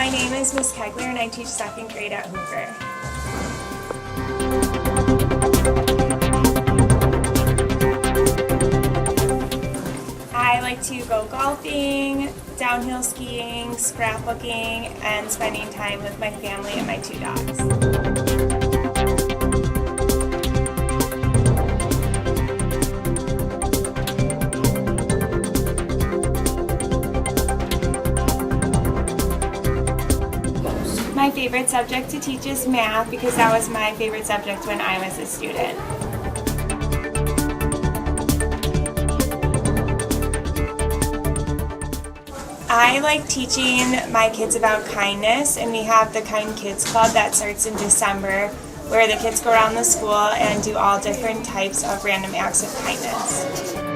My name is Miss Kegler and I teach second grade at Hoover. I like to go golfing, downhill skiing, scrapbooking, and spending time with my family and my 2 dogs. My favorite subject to teach is math because that was my favorite subject when I was a student. I like teaching my kids about kindness, and we have the Kind Kids Club that starts in December where the kids go around the school and do all different types of random acts of kindness.